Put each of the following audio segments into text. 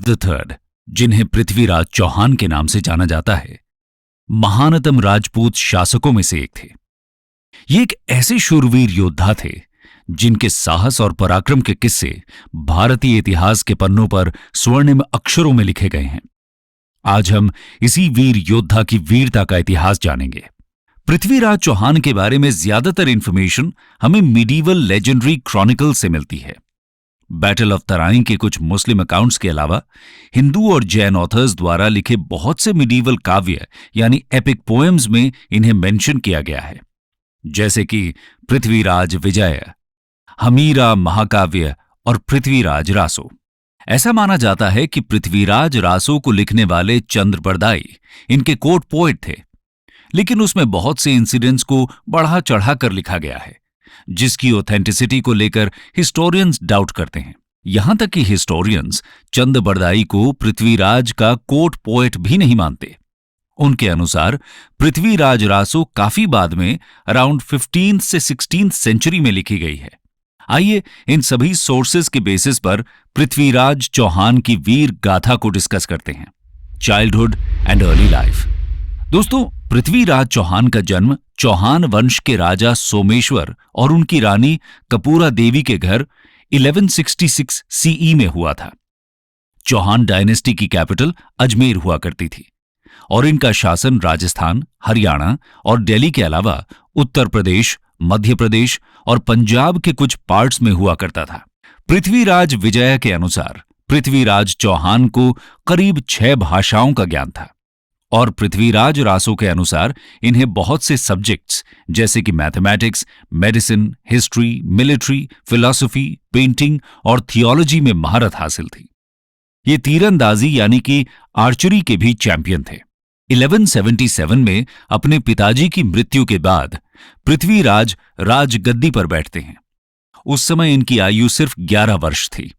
III, जिन्हें पृथ्वीराज चौहान के नाम से जाना जाता है, महानतम राजपूत शासकों में से एक थे। ये एक ऐसे शूरवीर योद्धा थे जिनके साहस और पराक्रम के किस्से भारतीय इतिहास के पन्नों पर स्वर्णिम अक्षरों में लिखे गए हैं। आज हम इसी वीर योद्धा की वीरता का इतिहास जानेंगे। पृथ्वीराज चौहान के बारे में ज्यादातर इंफॉर्मेशन हमें मिडीवल लेजेंडरी क्रॉनिकल से मिलती है। बैटल ऑफ तराइन के कुछ मुस्लिम अकाउंट्स के अलावा हिंदू और जैन ऑथर्स द्वारा लिखे बहुत से मिडीवल काव्य यानी एपिक पोएम्स में इन्हें मेंशन किया गया है, जैसे कि पृथ्वीराज विजय, हमीरा महाकाव्य और पृथ्वीराज रासो। ऐसा माना जाता है कि पृथ्वीराज रासो को लिखने वाले चंद्र बरदाई इनके कोर्ट पोएट थे, लेकिन उसमें बहुत से इंसिडेंट्स को बढ़ा चढ़ा कर लिखा गया है, जिसकी ऑथेंटिसिटी को लेकर हिस्टोरियंस डाउट करते हैं। यहां तक कि हिस्टोरियंस चंद बरदाई को पृथ्वीराज का कोर्ट पोएट भी नहीं मानते। उनके अनुसार पृथ्वीराज रासो काफी बाद में अराउंड 15th से 16th सेंचुरी में लिखी गई है। आइए इन सभी सोर्सेस के बेसिस पर पृथ्वीराज चौहान की वीर गाथा को डिस्कस करते हैं। Childhood and early life. दोस्तों, पृथ्वीराज चौहान का जन्म चौहान वंश के राजा सोमेश्वर और उनकी रानी कपूरा देवी के घर 1166 सीई में हुआ था। चौहान डायनेस्टी की कैपिटल अजमेर हुआ करती थी और इनका शासन राजस्थान, हरियाणा और दिल्ली के अलावा उत्तर प्रदेश, मध्य प्रदेश और पंजाब के कुछ पार्ट्स में हुआ करता था। पृथ्वीराज विजय के अनुसार पृथ्वीराज चौहान को करीब 6 भाषाओं का ज्ञान था और पृथ्वीराज रासो के अनुसार इन्हें बहुत से सब्जेक्ट्स जैसे कि mathematics, medicine, history, military, philosophy, painting और थियोलॉजी में महारत हासिल थी। ये तीरंदाजी यानी कि आर्चरी के भी चैंपियन थे। 1177 में अपने पिताजी की मृत्यु के बाद पृथ्वीराज राजगद्दी पर बैठते हैं। उस समय इनकी आयु सिर्फ 11 वर्ष थी,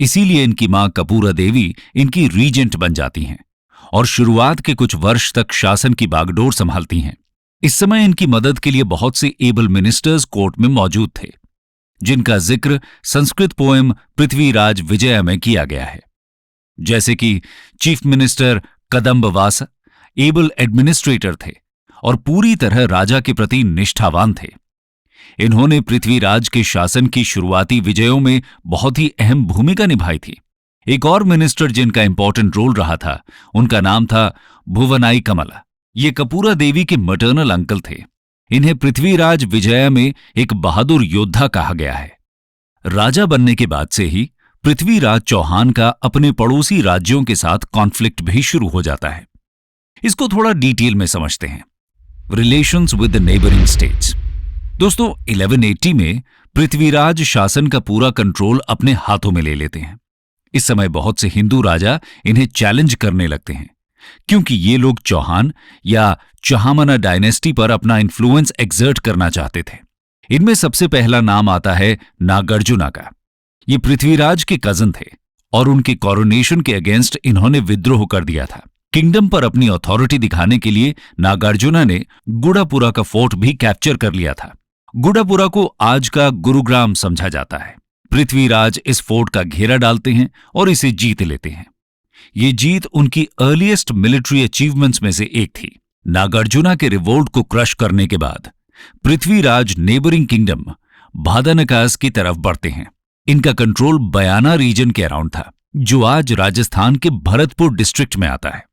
इसीलिए इनकी मां कपूरा देवी इनकी रीजेंट बन जाती हैं और शुरुआत के कुछ वर्ष तक शासन की बागडोर संभालती हैं। इस समय इनकी मदद के लिए बहुत से एबल मिनिस्टर्स कोर्ट में मौजूद थे, जिनका जिक्र संस्कृत पोएम पृथ्वीराज विजय में किया गया है, जैसे कि चीफ मिनिस्टर कदंबवासा एबल एडमिनिस्ट्रेटर थे और पूरी तरह राजा के प्रति निष्ठावान थे। इन्होंने पृथ्वीराज के शासन की शुरुआती विजयों में बहुत ही अहम भूमिका निभाई थी। एक और मिनिस्टर जिनका इंपॉर्टेंट रोल रहा था, उनका नाम था भुवनाई कमला। ये कपूरा देवी के मटर्नल अंकल थे। इन्हें पृथ्वीराज विजय में एक बहादुर योद्धा कहा गया है। राजा बनने के बाद से ही पृथ्वीराज चौहान का अपने पड़ोसी राज्यों के साथ कॉन्फ्लिक्ट भी शुरू हो जाता है। इसको थोड़ा डिटेल में समझते हैं। Relations with the neighbouring states. दोस्तों, 1180 में पृथ्वीराज शासन का पूरा कंट्रोल अपने हाथों में ले लेते हैं। इस समय बहुत से हिंदू राजा इन्हें चैलेंज करने लगते हैं, क्योंकि ये लोग चौहान या चहामना डायनेस्टी पर अपना इन्फ्लुएंस एक्सर्ट करना चाहते थे। इनमें सबसे पहला नाम आता है नागार्जुना का। ये पृथ्वीराज के कजन थे और उनके कोरोनेशन के अगेंस्ट इन्होंने विद्रोह कर दिया था। किंगडम पर अपनी अथॉरिटी दिखाने के लिए नागार्जुना ने गुड़ापुरा का फोर्ट भी कैप्चर कर लिया था। गुड़ापुरा को आज का गुरुग्राम समझा जाता है। पृथ्वीराज इस फोर्ट का घेरा डालते हैं और इसे जीत लेते हैं। ये जीत उनकी अर्लीस्ट मिलिट्री अचीवमेंट्स में से एक थी। नागार्जुना के रिवोल्ट को क्रश करने के बाद पृथ्वीराज नेबरिंग किंगडम भादानकास की तरफ बढ़ते हैं। इनका कंट्रोल बयाना रीजन के अराउंड था, जो आज राजस्थान के भरतपुर डिस्ट्रिक्ट में आता है।